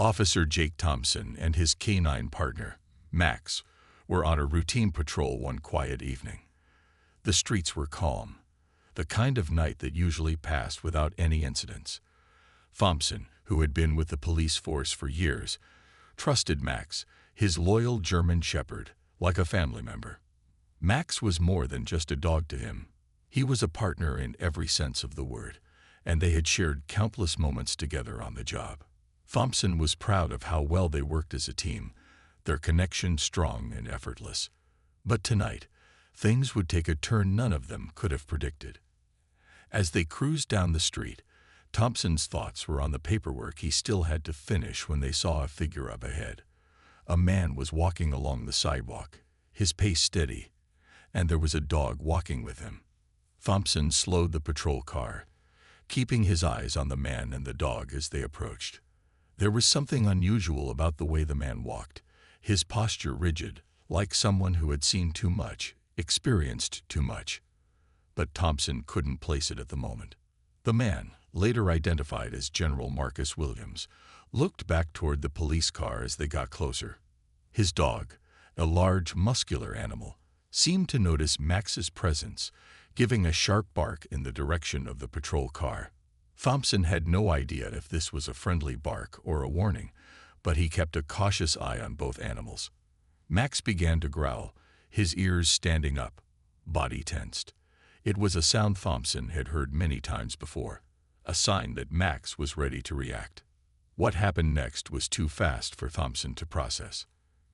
Officer Jake Thompson and his K-9 partner, Max, were on a routine patrol one quiet evening. The streets were calm, the kind of night that usually passed without any incidents. Thompson, who had been with the police force for years, trusted Max, his loyal German shepherd, like a family member. Max was more than just a dog to him. He was a partner in every sense of the word, and they had shared countless moments together on the job. Thompson was proud of how well they worked as a team, their connection strong and effortless. But tonight, things would take a turn none of them could have predicted. As they cruised down the street, Thompson's thoughts were on the paperwork he still had to finish when they saw a figure up ahead. A man was walking along the sidewalk, his pace steady, and there was a dog walking with him. Thompson slowed the patrol car, keeping his eyes on the man and the dog as they approached. There was something unusual about the way the man walked, his posture rigid, like someone who had seen too much, experienced too much. But Thompson couldn't place it at the moment. The man, later identified as General Marcus Williams, looked back toward the police car as they got closer. His dog, a large, muscular animal, seemed to notice Max's presence, giving a sharp bark in the direction of the patrol car. Thompson had no idea if this was a friendly bark or a warning, but he kept a cautious eye on both animals. Max began to growl, his ears standing up, body tensed. It was a sound Thompson had heard many times before, a sign that Max was ready to react. What happened next was too fast for Thompson to process.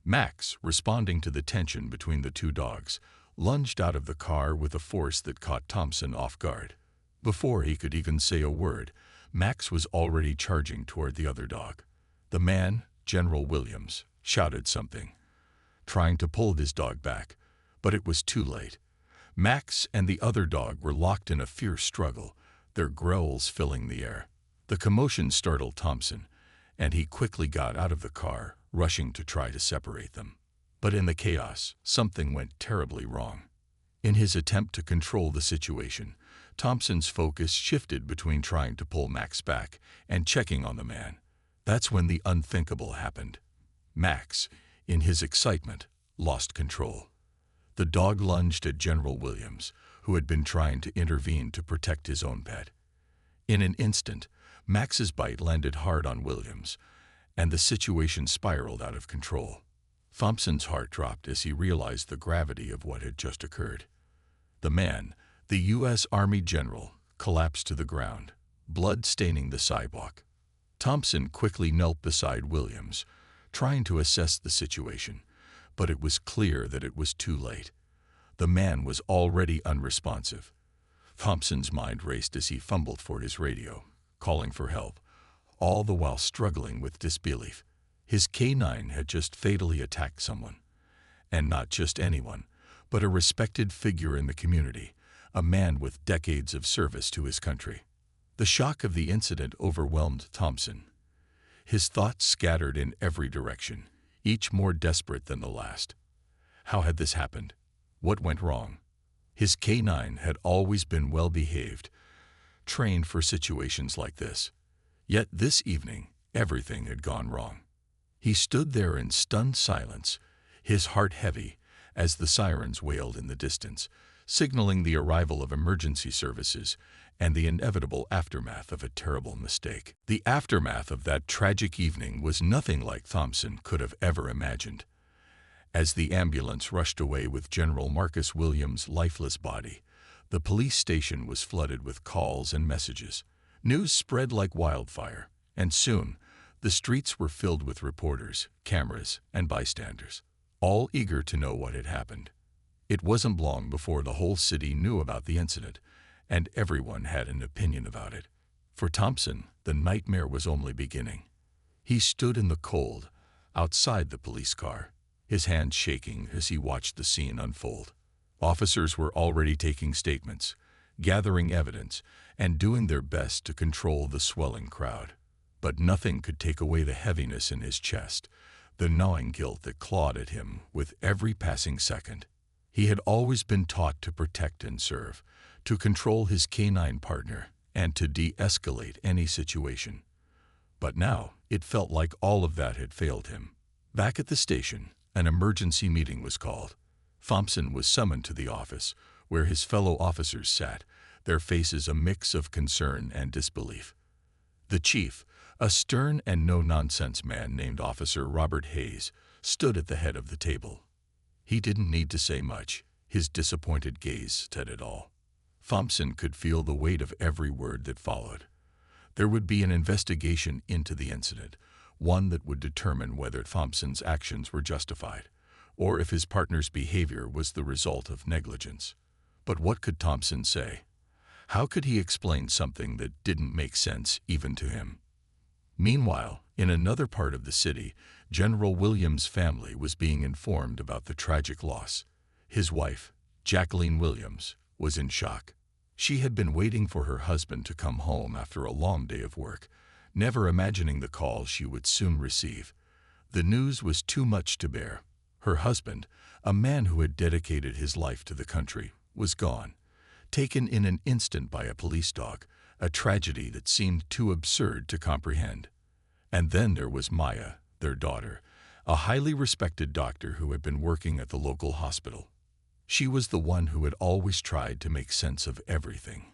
Max, responding to the tension between the two dogs, lunged out of the car with a force that caught Thompson off guard. Before he could even say a word, Max was already charging toward the other dog. The man, General Williams, shouted something, trying to pull his dog back, but it was too late. Max and the other dog were locked in a fierce struggle, their growls filling the air. The commotion startled Thompson, and he quickly got out of the car, rushing to try to separate them. But in the chaos, something went terribly wrong. In his attempt to control the situation, Thompson's focus shifted between trying to pull Max back and checking on the man. That's when the unthinkable happened. Max, in his excitement, lost control. The dog lunged at General Williams, who had been trying to intervene to protect his own pet. In an instant, Max's bite landed hard on Williams, and the situation spiraled out of control. Thompson's heart dropped as he realized the gravity of what had just occurred. The man, the U.S. Army general, collapsed to the ground, blood staining the sidewalk. Thompson quickly knelt beside Williams, trying to assess the situation, but it was clear that it was too late. The man was already unresponsive. Thompson's mind raced as he fumbled for his radio, calling for help, all the while struggling with disbelief. His K-9 had just fatally attacked someone. And not just anyone, but a respected figure in the community, a man with decades of service to his country. The shock of the incident overwhelmed Thompson. His thoughts scattered in every direction, each more desperate than the last. How had this happened? What went wrong? His K-9 had always been well-behaved, trained for situations like this. Yet this evening, everything had gone wrong. He stood there in stunned silence, his heart heavy, as the sirens wailed in the distance, signaling the arrival of emergency services and the inevitable aftermath of a terrible mistake. The aftermath of that tragic evening was nothing like Thompson could have ever imagined. As the ambulance rushed away with General Marcus Williams' lifeless body, the police station was flooded with calls and messages. News spread like wildfire, and soon, the streets were filled with reporters, cameras, and bystanders, all eager to know what had happened. It wasn't long before the whole city knew about the incident, and everyone had an opinion about it. For Thompson, the nightmare was only beginning. He stood in the cold, outside the police car, his hands shaking as he watched the scene unfold. Officers were already taking statements, gathering evidence, and doing their best to control the swelling crowd. But nothing could take away the heaviness in his chest, the gnawing guilt that clawed at him with every passing second. He had always been taught to protect and serve, to control his K-9 partner, and to de-escalate any situation. But now, It felt like all of that had failed him. Back at the station, an emergency meeting was called. Thompson was summoned to the office, where his fellow officers sat, their faces a mix of concern and disbelief. The chief, a stern and no-nonsense man named Officer Robert Hayes, stood at the head of the table. He didn't need to say much. His disappointed gaze said it all. Thompson could feel the weight of every word that followed. There would be an investigation into the incident, one that would determine whether Thompson's actions were justified, or if his partner's behavior was the result of negligence. But what could Thompson say? How could he explain something that didn't make sense even to him? Meanwhile, in another part of the city, General Williams' family was being informed about the tragic loss. His wife, Jacqueline Williams, was in shock. She had been waiting for her husband to come home after a long day of work, never imagining the call she would soon receive. The news was too much to bear. Her husband, a man who had dedicated his life to the country, was gone, taken in an instant by a police dog, a tragedy that seemed too absurd to comprehend. And then there was Maya, their daughter, a highly respected doctor who had been working at the local hospital. She was the one who had always tried to make sense of everything,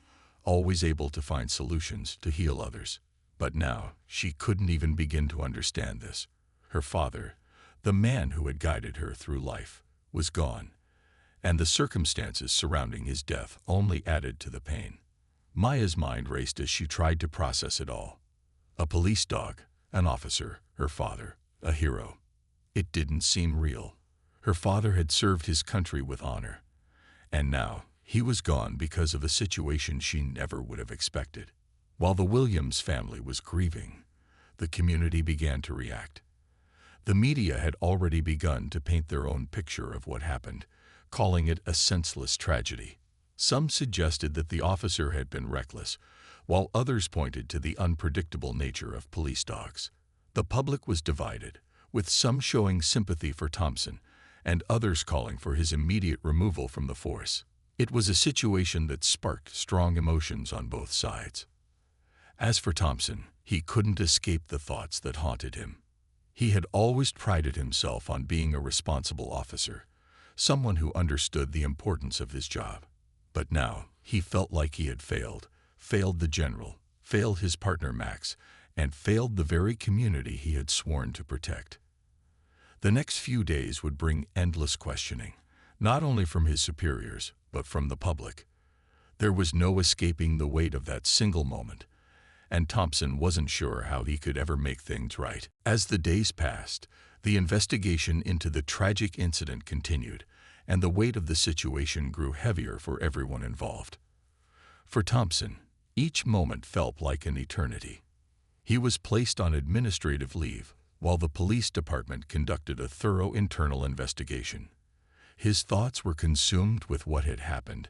always able to find solutions to heal others. But now she couldn't even begin to understand this. Her father, the man who had guided her through life, was gone, and the circumstances surrounding his death only added to the pain. Maya's mind raced as she tried to process it all. A police dog, an officer, her father, a hero. It didn't seem real. Her father had served his country with honor, and now he was gone because of a situation she never would have expected. While the Williams family was grieving, the community began to react. The media had already begun to paint their own picture of what happened, calling it a senseless tragedy. Some suggested that the officer had been reckless, while others pointed to the unpredictable nature of police dogs. The public was divided, with some showing sympathy for Thompson and others calling for his immediate removal from the force. It was a situation that sparked strong emotions on both sides. As for Thompson, he couldn't escape the thoughts that haunted him. He had always prided himself on being a responsible officer, someone who understood the importance of his job. But now he felt like he had failed the general, failed his partner Max, and failed the very community he had sworn to protect. The next few days would bring endless questioning, not only from his superiors, but from the public. There was no escaping the weight of that single moment, and Thompson wasn't sure how he could ever make things right. As the days passed, the investigation into the tragic incident continued, and the weight of the situation grew heavier for everyone involved. For Thompson, each moment felt like an eternity. He was placed on administrative leave while the police department conducted a thorough internal investigation. His thoughts were consumed with what had happened,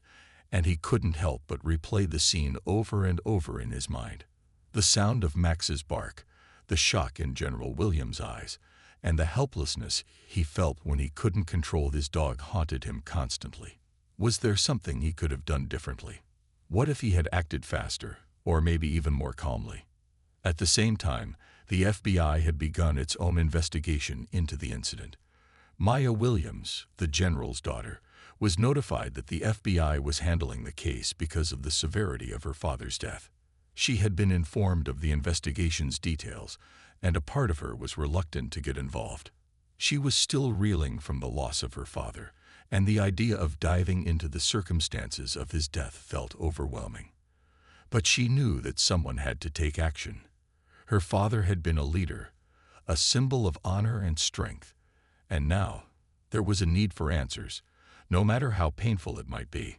and he couldn't help but replay the scene over and over in his mind. The sound of Max's bark, the shock in General Williams' eyes, and the helplessness he felt when he couldn't control his dog haunted him constantly. Was there something he could have done differently? What if he had acted faster, or maybe even more calmly? At the same time, the FBI had begun its own investigation into the incident. Maya Williams, the general's daughter, was notified that the FBI was handling the case because of the severity of her father's death. She had been informed of the investigation's details, and a part of her was reluctant to get involved. She was still reeling from the loss of her father, and the idea of diving into the circumstances of his death felt overwhelming. But she knew that someone had to take action. Her father had been a leader, a symbol of honor and strength, and now there was a need for answers, no matter how painful it might be.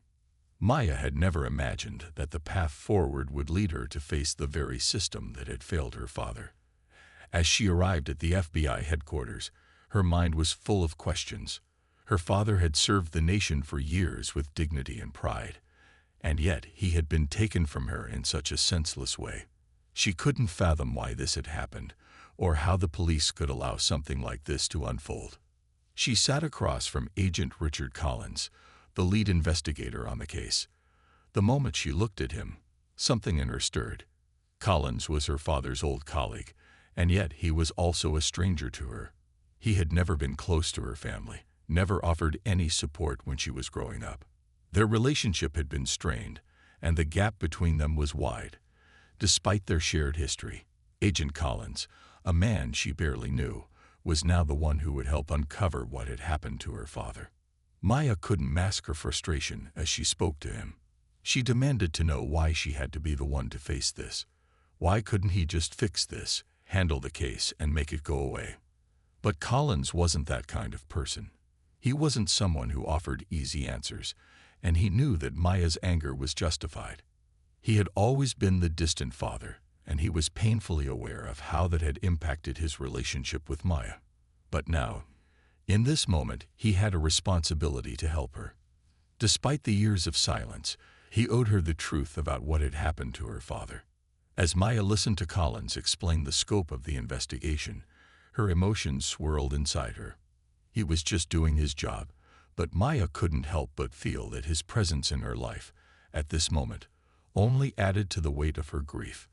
Maya had never imagined that the path forward would lead her to face the very system that had failed her father. As she arrived at the FBI headquarters, her mind was full of questions. Her father had served the nation for years with dignity and pride, and yet he had been taken from her in such a senseless way. She couldn't fathom why this had happened, or how the police could allow something like this to unfold. She sat across from Agent Richard Collins, the lead investigator on the case. The moment she looked at him, something in her stirred. Collins was her father's old colleague, And yet he was also a stranger to her. He had never been close to her family, never offered any support when she was growing up. Their relationship had been strained, and the gap between them was wide. Despite their shared history, Agent Collins, a man she barely knew, was now the one who would help uncover what had happened to her father. Maya couldn't mask her frustration as she spoke to him. She demanded to know why she had to be the one to face this. Why couldn't he just fix this, handle the case, and make it go away? But Collins wasn't that kind of person. He wasn't someone who offered easy answers, and he knew that Maya's anger was justified. He had always been the distant father, and he was painfully aware of how that had impacted his relationship with Maya. But now, in this moment, he had a responsibility to help her. Despite the years of silence, he owed her the truth about what had happened to her father. As Maya listened to Collins explain the scope of the investigation, her emotions swirled inside her. He was just doing his job, but Maya couldn't help but feel that his presence in her life, at this moment, only added to the weight of her grief.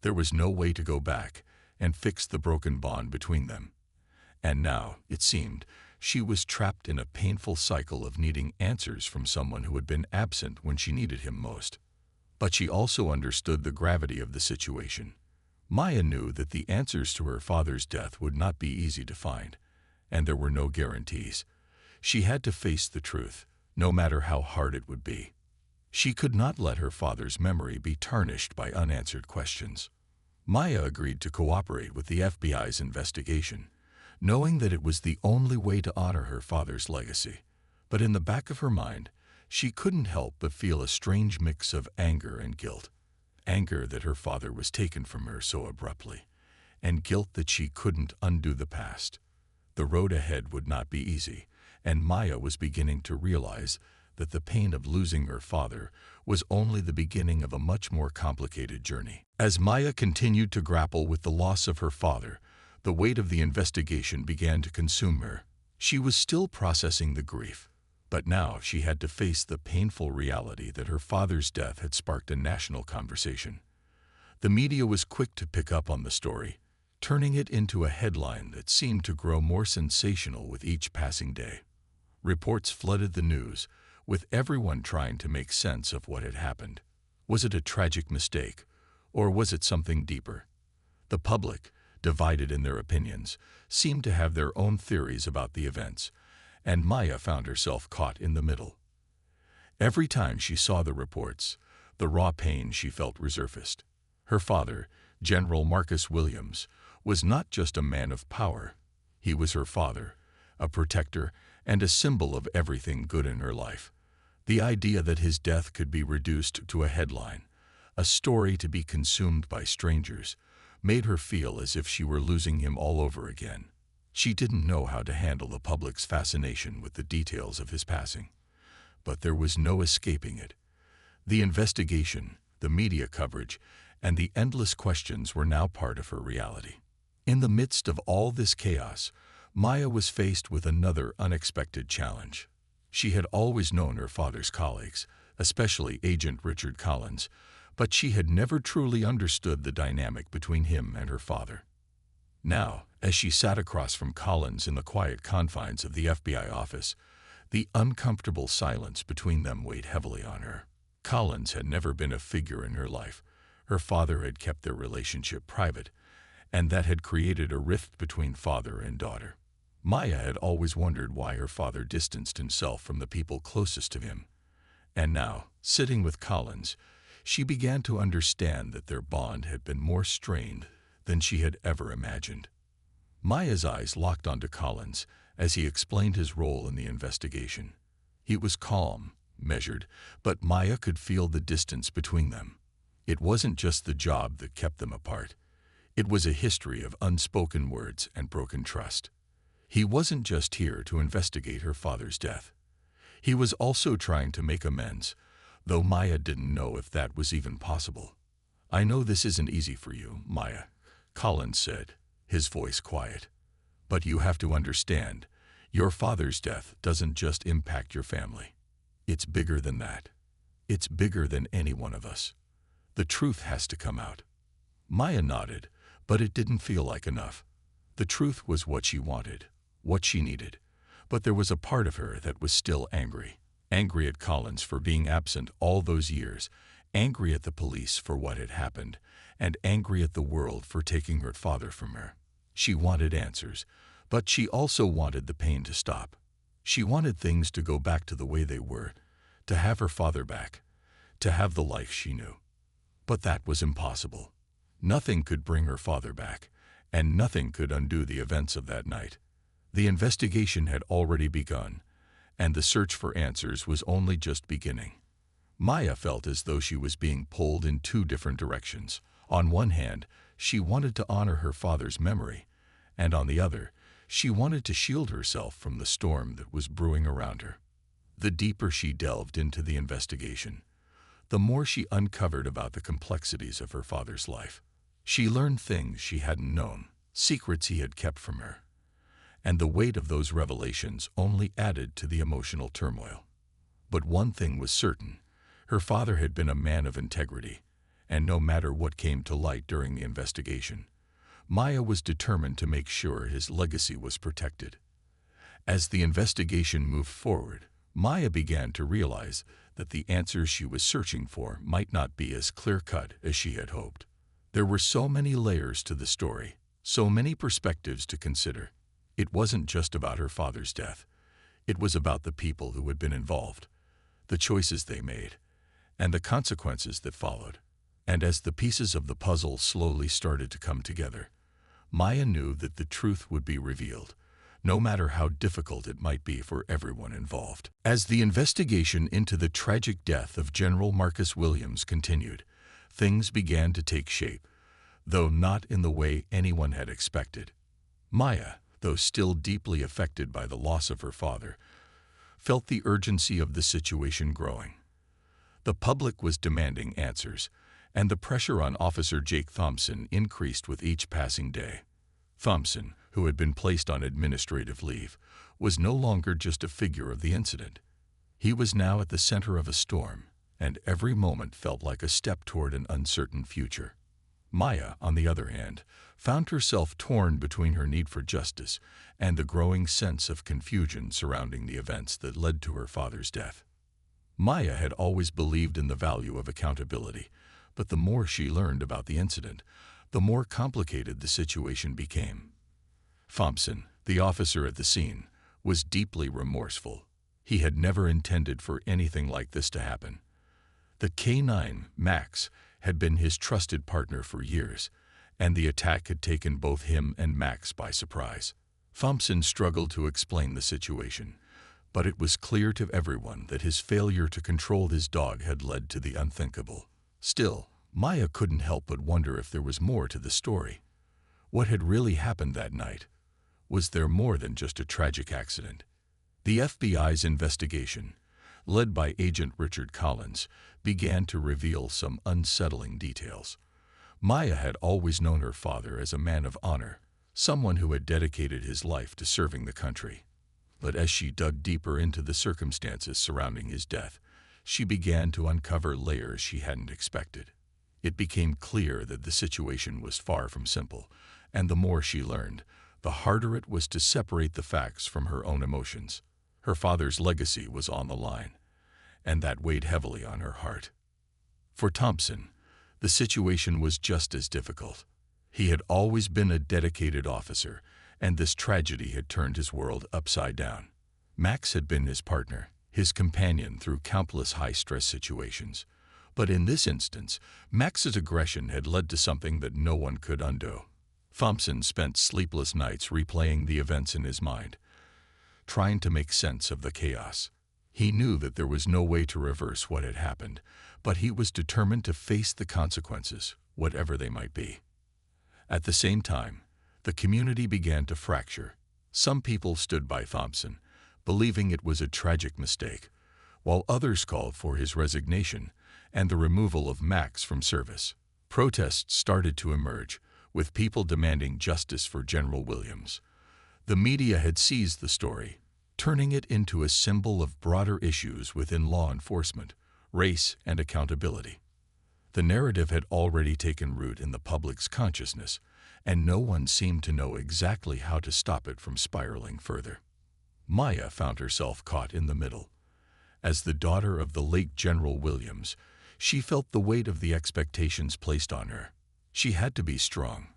There was no way to go back and fix the broken bond between them. And now, it seemed, she was trapped in a painful cycle of needing answers from someone who had been absent when she needed him most. But she also understood the gravity of the situation. Maya knew that the answers to her father's death would not be easy to find, and there were no guarantees. She had to face the truth, no matter how hard it would be. She could not let her father's memory be tarnished by unanswered questions. Maya agreed to cooperate with the FBI's investigation, knowing that it was the only way to honor her father's legacy. But in the back of her mind, she couldn't help but feel a strange mix of anger and guilt. Anger that her father was taken from her so abruptly, and guilt that she couldn't undo the past. The road ahead would not be easy, and Maya was beginning to realize that the pain of losing her father was only the beginning of a much more complicated journey. As Maya continued to grapple with the loss of her father, the weight of the investigation began to consume her. She was still processing the grief, but now she had to face the painful reality that her father's death had sparked a national conversation. The media was quick to pick up on the story, turning it into a headline that seemed to grow more sensational with each passing day. Reports flooded the news, with everyone trying to make sense of what had happened. Was it a tragic mistake, or was it something deeper? The public, divided in their opinions, seemed to have their own theories about the events, and Maya found herself caught in the middle. Every time she saw the reports, the raw pain she felt resurfaced. Her father, General Marcus Williams, was not just a man of power. He was her father, a protector, and a symbol of everything good in her life. The idea that his death could be reduced to a headline, a story to be consumed by strangers, made her feel as if she were losing him all over again. She didn't know how to handle the public's fascination with the details of his passing, but there was no escaping it. The investigation, the media coverage, and the endless questions were now part of her reality. In the midst of all this chaos, Maya was faced with another unexpected challenge. She had always known her father's colleagues, especially Agent Richard Collins, but she had never truly understood the dynamic between him and her father. Now, as she sat across from Collins in the quiet confines of the FBI office, the uncomfortable silence between them weighed heavily on her. Collins had never been a figure in her life. Her father had kept their relationship private, and that had created a rift between father and daughter. Maya had always wondered why her father distanced himself from the people closest to him. And now, sitting with Collins, she began to understand that their bond had been more strained than she had ever imagined. Maya's eyes locked onto Collins as he explained his role in the investigation. He was calm, measured, but Maya could feel the distance between them. It wasn't just the job that kept them apart. It was a history of unspoken words and broken trust. He wasn't just here to investigate her father's death. He was also trying to make amends, though Maya didn't know if that was even possible. "I know this isn't easy for you, Maya," Collins said, his voice quiet. "But you have to understand, your father's death doesn't just impact your family. It's bigger than that. It's bigger than any one of us. The truth has to come out." Maya nodded, But it didn't feel like enough. The truth was what she wanted, what she needed. But there was a part of her that was still angry. Angry at Collins for being absent all those years, angry at the police for what had happened, and angry at the world for taking her father from her. She wanted answers, but she also wanted the pain to stop. She wanted things to go back to the way they were, to have her father back, to have the life she knew. But that was impossible. Nothing could bring her father back, and nothing could undo the events of that night. The investigation had already begun, and the search for answers was only just beginning. Maya felt as though she was being pulled in two different directions. On one hand, she wanted to honor her father's memory, and on the other, she wanted to shield herself from the storm that was brewing around her. The deeper she delved into the investigation, the more she uncovered about the complexities of her father's life. She learned things she hadn't known, secrets he had kept from her, and the weight of those revelations only added to the emotional turmoil. But one thing was certain: her father had been a man of integrity, and no matter what came to light during the investigation, Maya was determined to make sure his legacy was protected. As the investigation moved forward, Maya began to realize that the answers she was searching for might not be as clear-cut as she had hoped. There were so many layers to the story, so many perspectives to consider. It wasn't just about her father's death. It was about the people who had been involved, the choices they made, and the consequences that followed. And as the pieces of the puzzle slowly started to come together, Maya knew that the truth would be revealed, no matter how difficult it might be for everyone involved. As the investigation into the tragic death of General Marcus Williams continued, things began to take shape, though not in the way anyone had expected. Maya, though still deeply affected by the loss of her father, felt the urgency of the situation growing. The public was demanding answers, and the pressure on Officer Jake Thompson increased with each passing day. Thompson, who had been placed on administrative leave, was no longer just a figure of the incident. He was now at the center of a storm, and every moment felt like a step toward an uncertain future. Maya, on the other hand, found herself torn between her need for justice and the growing sense of confusion surrounding the events that led to her father's death. Maya had always believed in the value of accountability, but the more she learned about the incident, the more complicated the situation became. Thompson, the officer at the scene, was deeply remorseful. He had never intended for anything like this to happen. The K-9, Max, had been his trusted partner for years, and the attack had taken both him and Max by surprise. Thompson struggled to explain the situation, but it was clear to everyone that his failure to control his dog had led to the unthinkable. Still, Maya couldn't help but wonder if there was more to the story. What had really happened that night? Was there more than just a tragic accident? The FBI's investigation, led by Agent Richard Collins, began to reveal some unsettling details. Maya had always known her father as a man of honor, someone who had dedicated his life to serving the country. But as she dug deeper into the circumstances surrounding his death, she began to uncover layers she hadn't expected. It became clear that the situation was far from simple, and the more she learned, the harder it was to separate the facts from her own emotions. Her father's legacy was on the line, and that weighed heavily on her heart. For Thompson, the situation was just as difficult. He had always been a dedicated officer, and this tragedy had turned his world upside down. Max had been his partner, his companion through countless high-stress situations. But in this instance, Max's aggression had led to something that no one could undo. Thompson spent sleepless nights replaying the events in his mind, trying to make sense of the chaos. He knew that there was no way to reverse what had happened, but he was determined to face the consequences, whatever they might be. At the same time, the community began to fracture. Some people stood by Thompson, believing it was a tragic mistake, while others called for his resignation and the removal of Max from service. Protests started to emerge, with people demanding justice for General Williams. The media had seized the story, turning it into a symbol of broader issues within law enforcement, race, and accountability. The narrative had already taken root in the public's consciousness, and no one seemed to know exactly how to stop it from spiraling further. Maya found herself caught in the middle. As the daughter of the late General Williams, she felt the weight of the expectations placed on her. She had to be strong,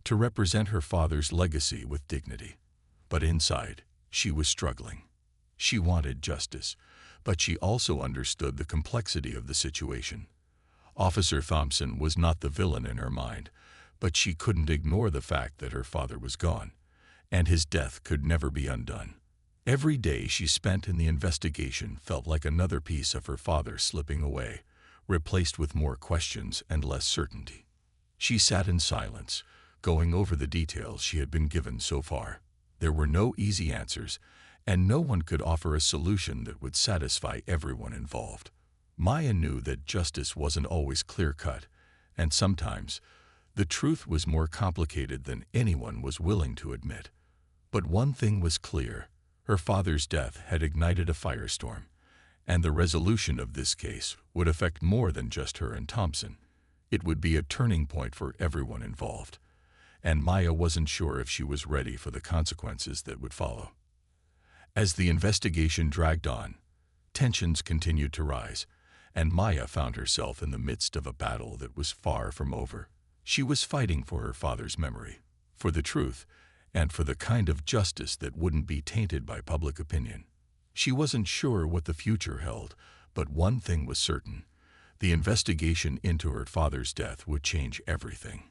to represent her father's legacy with dignity. But inside, she was struggling. She wanted justice, but she also understood the complexity of the situation. Officer Thompson was not the villain in her mind, but she couldn't ignore the fact that her father was gone, and his death could never be undone. Every day she spent in the investigation felt like another piece of her father slipping away, replaced with more questions and less certainty. She sat in silence, going over the details she had been given so far. There were no easy answers, and no one could offer a solution that would satisfy everyone involved. Maya knew that justice wasn't always clear-cut, and sometimes the truth was more complicated than anyone was willing to admit. But one thing was clear: her father's death had ignited a firestorm, and the resolution of this case would affect more than just her and Thompson. It would be a turning point for everyone involved, and Maya wasn't sure if she was ready for the consequences that would follow. As the investigation dragged on, tensions continued to rise, and Maya found herself in the midst of a battle that was far from over. She was fighting for her father's memory, for the truth, and for the kind of justice that wouldn't be tainted by public opinion. She wasn't sure what the future held, but one thing was certain: the investigation into her father's death would change everything,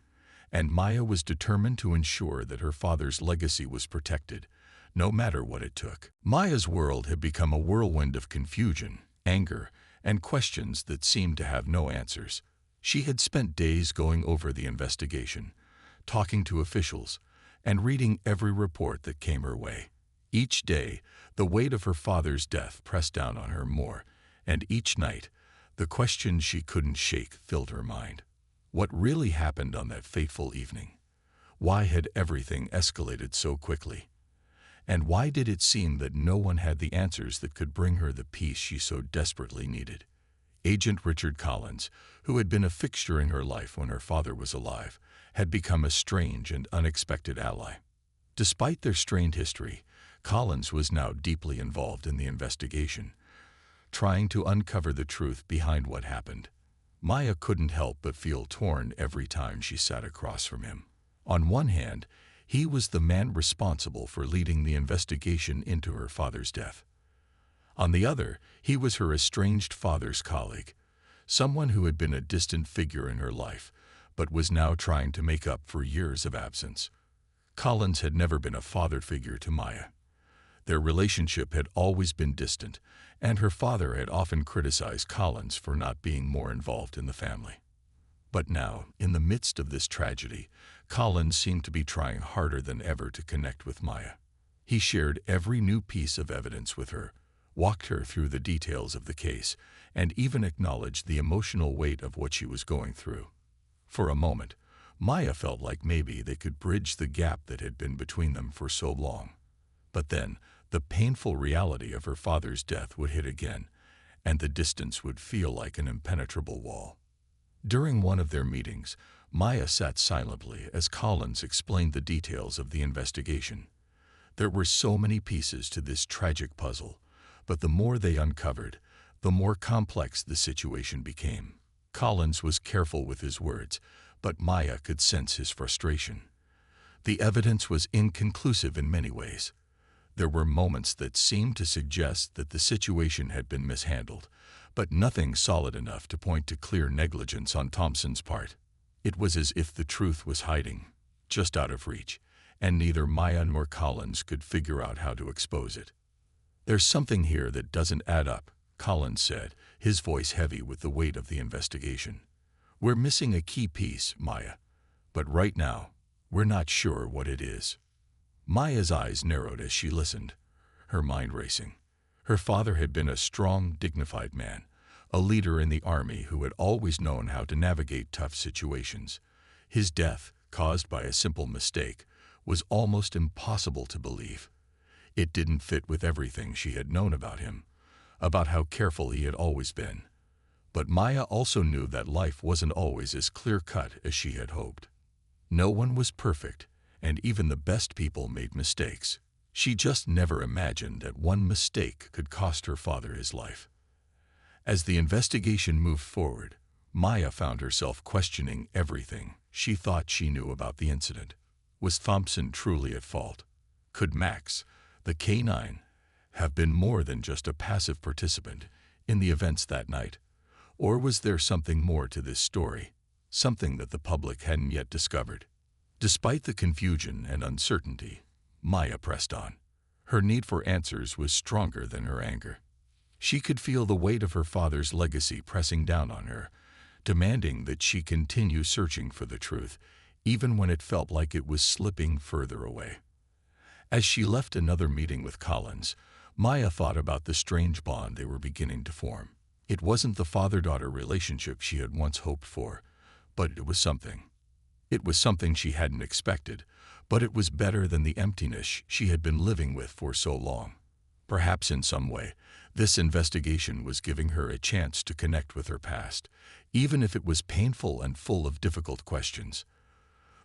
and Maya was determined to ensure that her father's legacy was protected, no matter what it took. Maya's world had become a whirlwind of confusion, anger, and questions that seemed to have no answers. She had spent days going over the investigation, talking to officials, and reading every report that came her way. Each day, the weight of her father's death pressed down on her more, and each night, the questions she couldn't shake filled her mind. What really happened on that fateful evening? Why had everything escalated so quickly? And why did it seem that no one had the answers that could bring her the peace she so desperately needed? Agent Richard Collins, who had been a fixture in her life when her father was alive, had become a strange and unexpected ally. Despite their strained history, Collins was now deeply involved in the investigation, trying to uncover the truth behind what happened. Maya couldn't help but feel torn every time she sat across from him. On one hand, he was the man responsible for leading the investigation into her father's death. On the other, he was her estranged father's colleague, someone who had been a distant figure in her life, but was now trying to make up for years of absence. Collins had never been a father figure to Maya. Their relationship had always been distant, and her father had often criticized Collins for not being more involved in the family. But now, in the midst of this tragedy, Collins seemed to be trying harder than ever to connect with Maya. He shared every new piece of evidence with her, walked her through the details of the case, and even acknowledged the emotional weight of what she was going through. For a moment, Maya felt like maybe they could bridge the gap that had been between them for so long. But then, the painful reality of her father's death would hit again, and the distance would feel like an impenetrable wall. During one of their meetings, Maya sat silently as Collins explained the details of the investigation. There were so many pieces to this tragic puzzle, but the more they uncovered, the more complex the situation became. Collins was careful with his words, but Maya could sense his frustration. The evidence was inconclusive in many ways. There were moments that seemed to suggest that the situation had been mishandled, but nothing solid enough to point to clear negligence on Thompson's part. It was as if the truth was hiding, just out of reach, and neither Maya nor Collins could figure out how to expose it. "There's something here that doesn't add up," Collins said, his voice heavy with the weight of the investigation. "We're missing a key piece, Maya, but right now, we're not sure what it is." Maya's eyes narrowed as she listened, her mind racing. Her father had been a strong, dignified man, a leader in the army who had always known how to navigate tough situations. His death, caused by a simple mistake, was almost impossible to believe. It didn't fit with everything she had known about him, about how careful he had always been. But Maya also knew that life wasn't always as clear-cut as she had hoped. No one was perfect, and even the best people made mistakes. She just never imagined that one mistake could cost her father his life. As the investigation moved forward, Maya found herself questioning everything she thought she knew about the incident. Was Thompson truly at fault? Could Max, the K-9, have been more than just a passive participant in the events that night? Or was there something more to this story, something that the public hadn't yet discovered? Despite the confusion and uncertainty, Maya pressed on. Her need for answers was stronger than her anger. She could feel the weight of her father's legacy pressing down on her, demanding that she continue searching for the truth, even when it felt like it was slipping further away. As she left another meeting with Collins, Maya thought about the strange bond they were beginning to form. It wasn't the father-daughter relationship she had once hoped for, but it was something. It was something she hadn't expected, but it was better than the emptiness she had been living with for so long. Perhaps in some way, this investigation was giving her a chance to connect with her past, even if it was painful and full of difficult questions.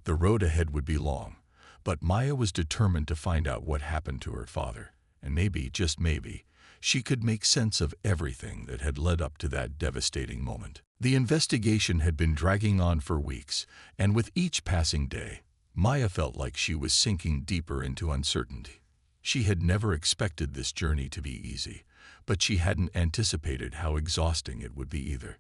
The road ahead would be long, but Maya was determined to find out what happened to her father, and maybe, just maybe, she could make sense of everything that had led up to that devastating moment. The investigation had been dragging on for weeks, and with each passing day, Maya felt like she was sinking deeper into uncertainty. She had never expected this journey to be easy, but she hadn't anticipated how exhausting it would be either.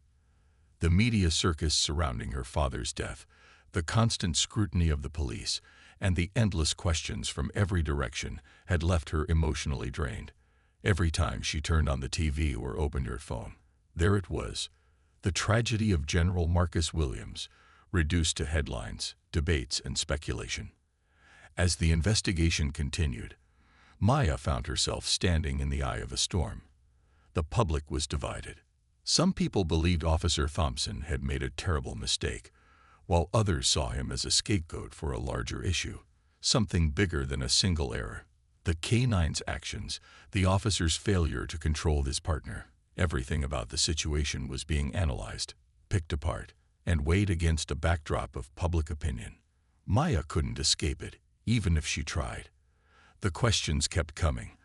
The media circus surrounding her father's death, the constant scrutiny of the police, and the endless questions from every direction had left her emotionally drained. Every time she turned on the TV or opened her phone, there it was, the tragedy of General Marcus Williams, reduced to headlines, debates, and speculation. As the investigation continued, Maya found herself standing in the eye of a storm. The public was divided. Some people believed Officer Thompson had made a terrible mistake, while others saw him as a scapegoat for a larger issue, something bigger than a single error. The K-9's actions, the officer's failure to control his partner, everything about the situation was being analyzed, picked apart, and weighed against a backdrop of public opinion. Maya couldn't escape it, even if she tried. The questions kept coming,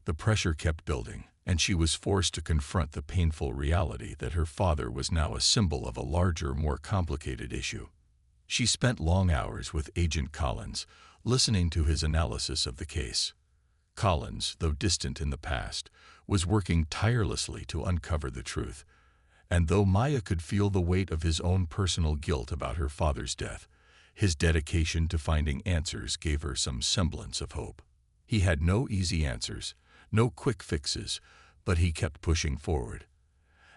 the pressure kept building, and she was forced to confront the painful reality that her father was now a symbol of a larger, more complicated issue. She spent long hours with Agent Collins, listening to his analysis of the case. Collins, though distant in the past, was working tirelessly to uncover the truth, and though Maya could feel the weight of his own personal guilt about her father's death, his dedication to finding answers gave her some semblance of hope. He had no easy answers, no quick fixes, but he kept pushing forward.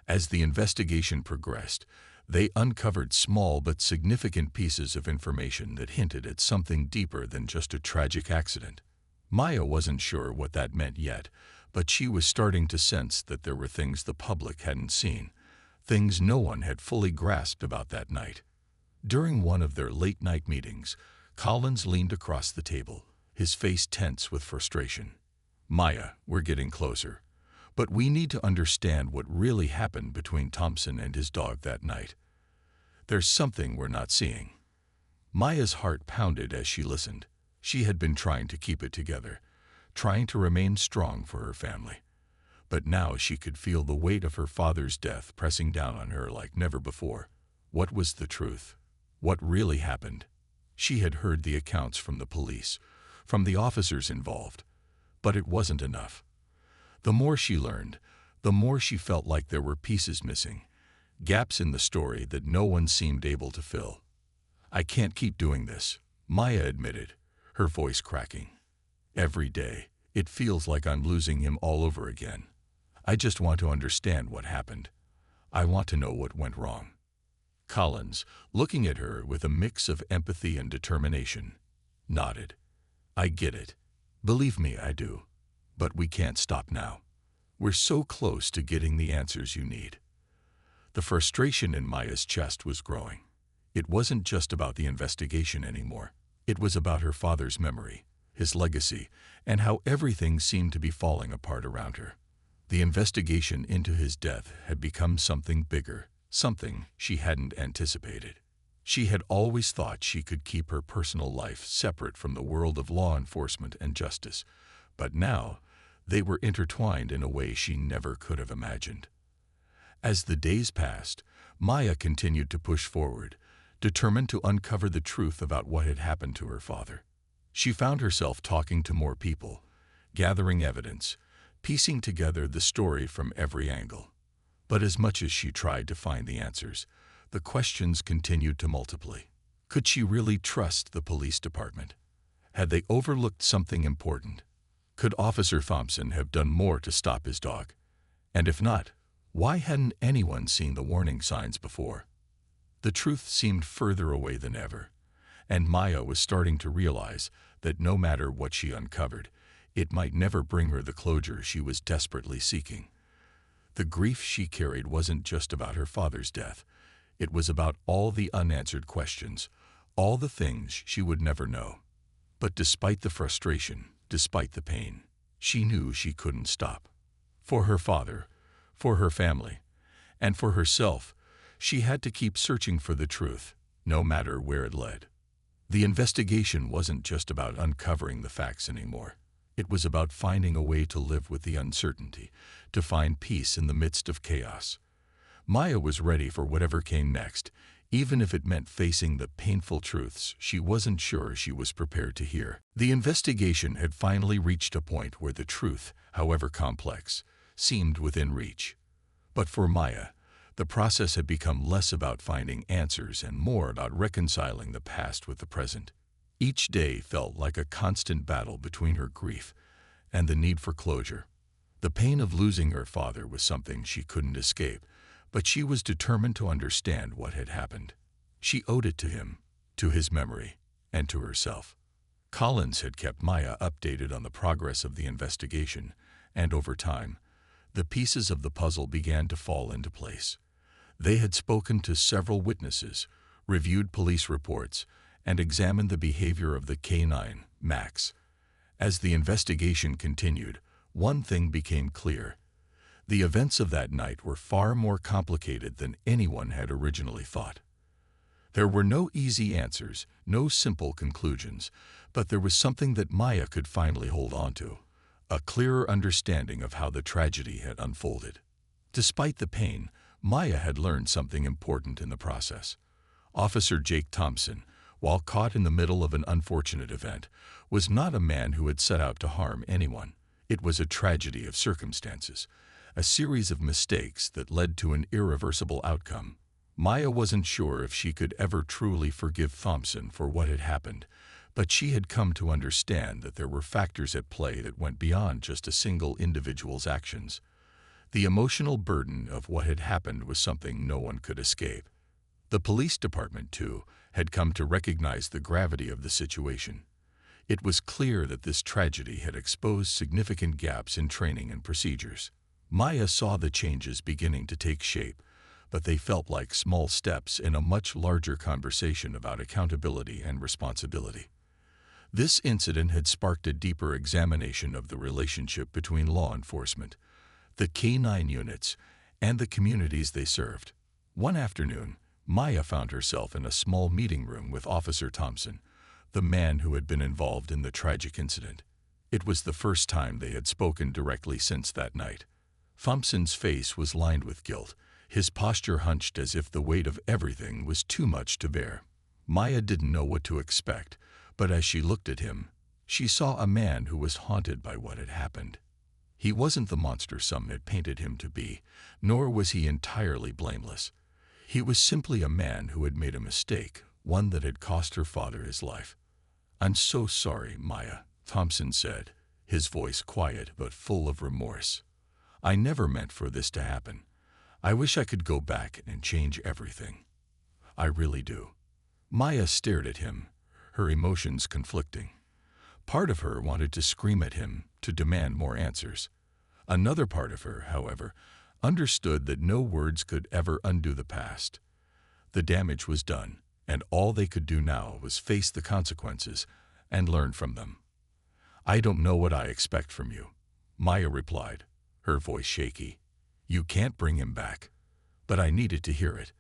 As the investigation progressed, they uncovered small but significant pieces of information that hinted at something deeper than just a tragic accident. Maya wasn't sure what that meant yet, but she was starting to sense that there were things the public hadn't seen, things no one had fully grasped about that night. During one of their late-night meetings, Collins leaned across the table, his face tense with frustration. "Maya, we're getting closer, but we need to understand what really happened between Thompson and his dog that night. There's something we're not seeing." Maya's heart pounded as she listened. She had been trying to keep it together, trying to remain strong for her family. But now she could feel the weight of her father's death pressing down on her like never before. What was the truth? What really happened? She had heard the accounts from the police, from the officers involved, but it wasn't enough. The more she learned, the more she felt like there were pieces missing, gaps in the story that no one seemed able to fill. "I can't keep doing this," Maya admitted, her voice cracking. "Every day, it feels like I'm losing him all over again. I just want to understand what happened. I want to know what went wrong." Collins, looking at her with a mix of empathy and determination, nodded. "I get it. Believe me, I do. But we can't stop now. We're so close to getting the answers you need." The frustration in Maya's chest was growing. It wasn't just about the investigation anymore. It was about her father's memory, his legacy, and how everything seemed to be falling apart around her. The investigation into his death had become something bigger, something she hadn't anticipated. She had always thought she could keep her personal life separate from the world of law enforcement and justice, but now they were intertwined in a way she never could have imagined. As the days passed, Maya continued to push forward, determined to uncover the truth about what had happened to her father. She found herself talking to more people, gathering evidence, piecing together the story from every angle. But as much as she tried to find the answers, the questions continued to multiply. Could she really trust the police department? Had they overlooked something important? Could Officer Thompson have done more to stop his dog? And if not, why hadn't anyone seen the warning signs before? The truth seemed further away than ever, and Maya was starting to realize that no matter what she uncovered, it might never bring her the closure she was desperately seeking. The grief she carried wasn't just about her father's death. It was about all the unanswered questions, all the things she would never know. But despite the frustration, despite the pain, she knew she couldn't stop. For her father, for her family, and for herself, she had to keep searching for the truth, no matter where it led. The investigation wasn't just about uncovering the facts anymore. It was about finding a way to live with the uncertainty, to find peace in the midst of chaos. Maya was ready for whatever came next, even if it meant facing the painful truths she wasn't sure she was prepared to hear. The investigation had finally reached a point where the truth, however complex, seemed within reach. But for Maya, the process had become less about finding answers and more about reconciling the past with the present. Each day felt like a constant battle between her grief and the need for closure. The pain of losing her father was something she couldn't escape, but she was determined to understand what had happened. She owed it to him, to his memory, and to herself. Collins had kept Maya updated on the progress of the investigation, and over time, the pieces of the puzzle began to fall into place. They had spoken to several witnesses, reviewed police reports, and examined the behavior of the K-9, Max. As the investigation continued, one thing became clear. The events of that night were far more complicated than anyone had originally thought. There were no easy answers, no simple conclusions, but there was something that Maya could finally hold on to, a clearer understanding of how the tragedy had unfolded. Despite the pain, Maya had learned something important in the process. Officer Jake Thompson, while caught in the middle of an unfortunate event, was not a man who had set out to harm anyone. It was a tragedy of circumstances, a series of mistakes that led to an irreversible outcome. Maya wasn't sure if she could ever truly forgive Thompson for what had happened, but she had come to understand that there were factors at play that went beyond just a single individual's actions. The emotional burden of what had happened was something no one could escape. The police department, too, had come to recognize the gravity of the situation. It was clear that this tragedy had exposed significant gaps in training and procedures. Maya saw the changes beginning to take shape, but they felt like small steps in a much larger conversation about accountability and responsibility. This incident had sparked a deeper examination of the relationship between law enforcement, the K-9 units, and the communities they served. One afternoon, Maya found herself in a small meeting room with Officer Thompson, the man who had been involved in the tragic incident. It was the first time they had spoken directly since that night. Thompson's face was lined with guilt, his posture hunched as if the weight of everything was too much to bear. Maya didn't know what to expect, but as she looked at him, she saw a man who was haunted by what had happened. He wasn't the monster some had painted him to be, nor was he entirely blameless. He was simply a man who had made a mistake, one that had cost her father his life. "I'm so sorry, Maya," Thompson said, his voice quiet but full of remorse. "I never meant for this to happen. I wish I could go back and change everything. I really do." Maya stared at him, her emotions conflicting. Part of her wanted to scream at him, to demand more answers. Another part of her, however, understood that no words could ever undo the past. The damage was done, and all they could do now was face the consequences and learn from them. "I don't know what I expect from you," Maya replied, her voice shaky. "You can't bring him back. But I needed to hear it.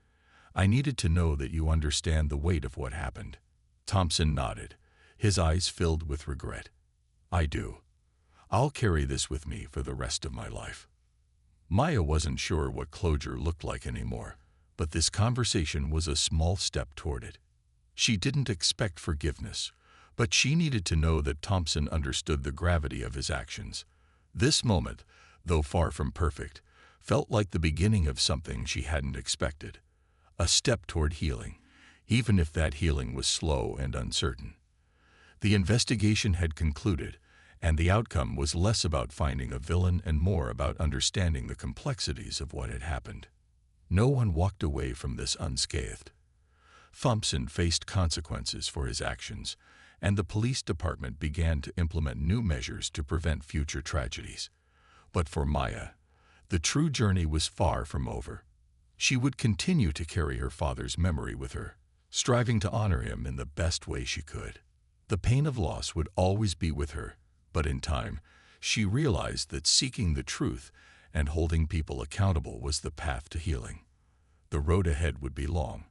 I needed to know that you understand the weight of what happened." Thompson nodded, his eyes filled with regret. "I do. I'll carry this with me for the rest of my life." Maya wasn't sure what closure looked like anymore, but this conversation was a small step toward it. She didn't expect forgiveness, but she needed to know that Thompson understood the gravity of his actions. This moment, though far from perfect, felt like the beginning of something she hadn't expected. A step toward healing, even if that healing was slow and uncertain. The investigation had concluded, and the outcome was less about finding a villain and more about understanding the complexities of what had happened. No one walked away from this unscathed. Thompson faced consequences for his actions, and the police department began to implement new measures to prevent future tragedies. But for Maya, the true journey was far from over. She would continue to carry her father's memory with her, striving to honor him in the best way she could. The pain of loss would always be with her, but in time, she realized that seeking the truth and holding people accountable was the path to healing. The road ahead would be long,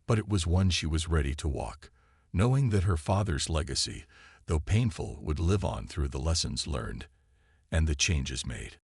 but it was one she was ready to walk, knowing that her father's legacy, though painful, would live on through the lessons learned and the changes made.